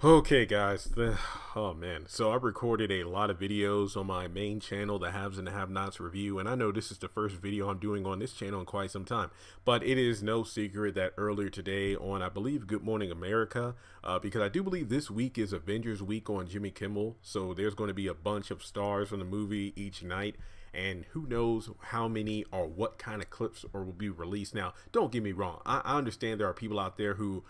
Okay, guys. Oh man. So I recorded a lot of videos on my main channel, the Haves and the Have-Nots review, and I know this is the first video I'm doing on this channel in quite some time. But it is no secret that earlier today on, I believe, Good Morning America, because I do believe this week is Avengers Week on Jimmy Kimmel. So there's going to be a bunch of stars from the movie each night. And who knows how many or what kind of clips or will be released. Now, don't get me wrong. I understand there are people out there who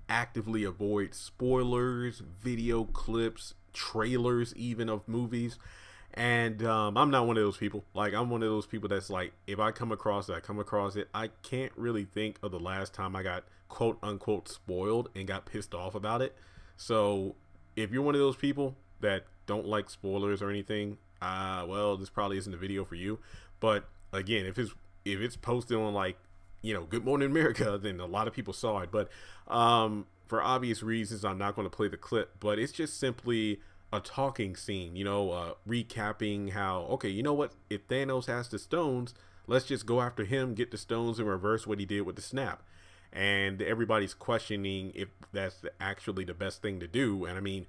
actively avoid spoilers, video clips, trailers, even of movies. And I'm not one of those people. Like, I'm one of those people that's like, if I come across it, I come across it. I can't really think of the last time I got quote unquote spoiled and got pissed off about it. So, if you're one of those people that don't like spoilers or anything, well, this probably isn't a video for you. But again, if it's posted on like Good Morning America, then a lot of people saw it. But for obvious reasons, I'm not going to play the clip. But it's just simply a talking scene, recapping how, okay, you know what? If Thanos has the stones, let's just go after him, get the stones, and reverse what he did with the snap. And everybody's questioning if that's actually the best thing to do. And I mean,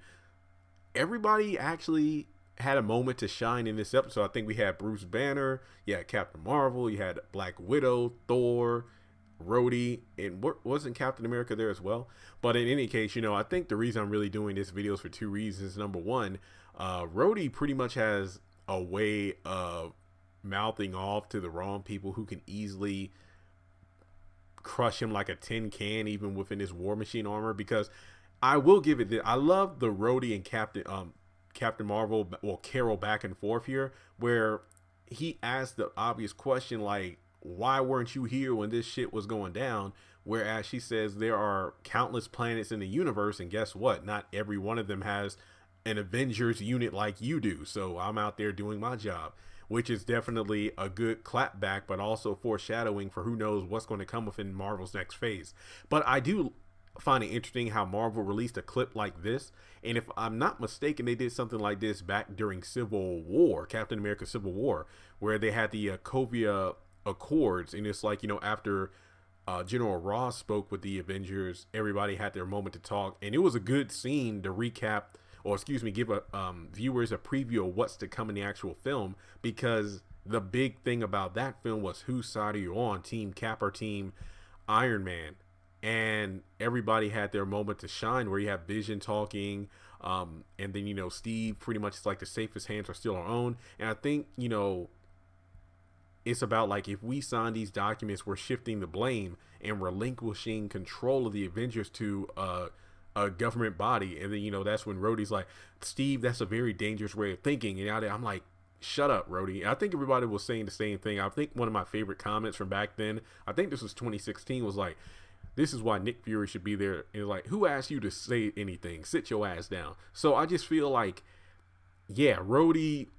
everybody actually had a moment to shine in this episode. I think we had Bruce Banner, you had Captain Marvel, you had Black Widow, Thor, Rhodey, and wasn't Captain America there as well? But in any case, I think the reason I'm really doing this video is for two reasons. Number one, Rhodey pretty much has a way of mouthing off to the wrong people who can easily crush him like a tin can, even within his War Machine armor. Because I will give it that I love the Rhodey and Captain Marvel, well, Carol back and forth here, where he asked the obvious question like, why weren't you here when this shit was going down? Whereas she says there are countless planets in the universe, and guess what? Not every one of them has an Avengers unit like you do. So I'm out there doing my job, which is definitely a good clapback, but also foreshadowing for who knows what's going to come within Marvel's next phase. But I do find it interesting how Marvel released a clip like this. And if I'm not mistaken, they did something like this back during Civil War, Captain America Civil War, where they had the Covia Accords. And it's like, after General Ross spoke with the Avengers, everybody had their moment to talk. And it was a good scene to recap, or excuse me, give viewers a preview of what's to come in the actual film. Because the big thing about that film was whose side are you on, Team Cap or Team Iron Man? And everybody had their moment to shine, where you have Vision talking, and then Steve pretty much is like the safest hands are still our own. And I think it's about like, if we sign these documents, we're shifting the blame and relinquishing control of the Avengers to a government body. And then that's when Rhodey's like, Steve, that's a very dangerous way of thinking. And I'm like, shut up, Rhodey. I think everybody was saying the same thing. I think one of my favorite comments from back then, I think this was 2016, was like, this is why Nick Fury should be there. And like, who asked you to say anything? Sit your ass down. So I just feel like, yeah, Rhodey,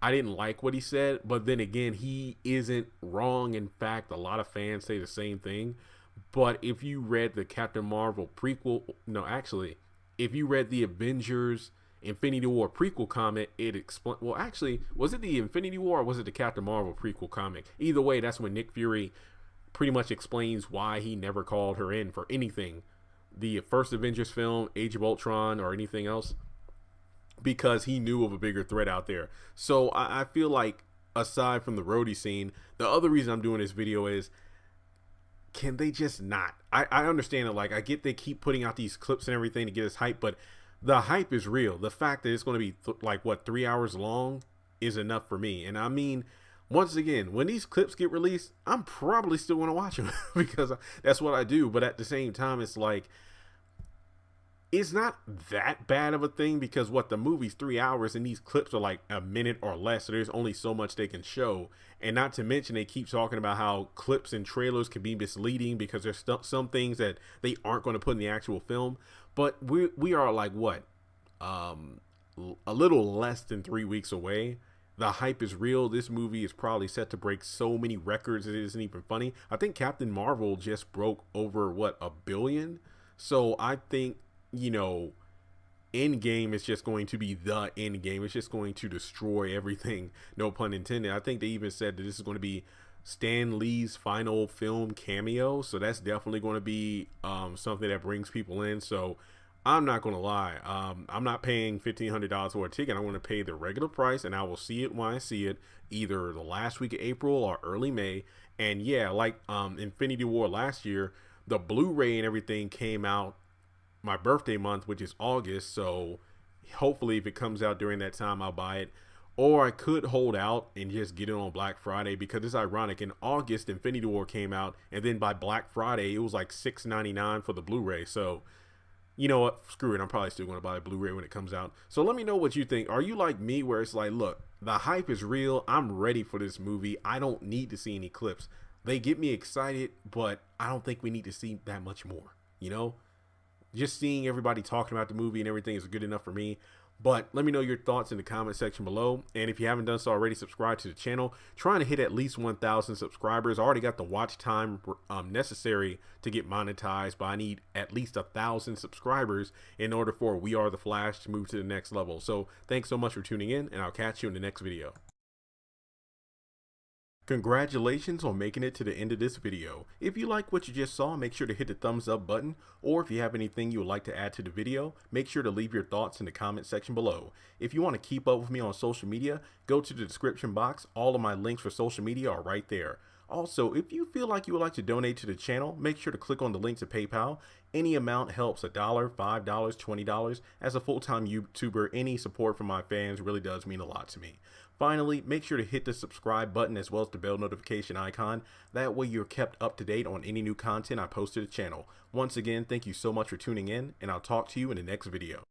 I didn't like what he said, but then again, he isn't wrong. In fact, a lot of fans say the same thing. But if you read the Captain Marvel prequel, no, actually, if you read the Avengers Infinity War prequel comic, it explained. Well, actually, was it the Infinity War or was it the Captain Marvel prequel comic? Either way, that's when Nick Fury pretty much explains why he never called her in for anything, the first Avengers film, Age of Ultron, or anything else, because he knew of a bigger threat out there. So I feel like, aside from the Rhodey scene, the other reason I'm doing this video is, can they just not? I understand it. Like, I get they keep putting out these clips and everything to get us hype, but the hype is real. The fact that it's going to be like, what, 3 hours long is enough for me. And I mean, once again, when these clips get released, I'm probably still going to watch them because that's what I do. But at the same time, it's like, it's not that bad of a thing, because what, the movie's 3 hours and these clips are like a minute or less. So there's only so much they can show. And not to mention, they keep talking about how clips and trailers can be misleading because there's some things that they aren't going to put in the actual film. But we are like, what, a little less than 3 weeks away. The hype is real. This movie is probably set to break so many records it isn't even funny. I think Captain Marvel just broke over, what, 1 billion? So I think, Endgame is just going to be the Endgame. It's just going to destroy everything. No pun intended. I think they even said that this is going to be Stan Lee's final film cameo. So that's definitely going to be something that brings people in. So I'm not gonna lie. I'm not paying $1,500 for a ticket. I'm gonna pay the regular price, and I will see it when I see it, either the last week of April or early May. And yeah, like Infinity War last year, the Blu-ray and everything came out my birthday month, which is August. So hopefully, if it comes out during that time, I'll buy it. Or I could hold out and just get it on Black Friday, because it's ironic. In August, Infinity War came out, and then by Black Friday, it was like $6.99 for the Blu-ray. So you know what? Screw it. I'm probably still going to buy a Blu-ray when it comes out. So let me know what you think. Are you like me, where it's like, look, the hype is real. I'm ready for this movie. I don't need to see any clips. They get me excited, but I don't think we need to see that much more. You know, just seeing everybody talking about the movie and everything is good enough for me. But let me know your thoughts in the comment section below. And if you haven't done so already, subscribe to the channel. Trying to hit at least 1,000 subscribers. I already got the watch time necessary to get monetized, but I need at least 1,000 subscribers in order for We Are the Flash to move to the next level. So thanks so much for tuning in, and I'll catch you in the next video. Congratulations on making it to the end of this video. If you like what you just saw, make sure to hit the thumbs up button, or if you have anything you would like to add to the video, make sure to leave your thoughts in the comment section below. If you want to keep up with me on social media, go to the description box. All of my links for social media are right there. Also, if you feel like you would like to donate to the channel, make sure to click on the link to PayPal. Any amount helps. $1, $5, $20. As a full-time YouTuber, any support from my fans really does mean a lot to me. Finally, make sure to hit the subscribe button as well as the bell notification icon. That way you're kept up to date on any new content I post to the channel. Once again, thank you so much for tuning in, and I'll talk to you in the next video.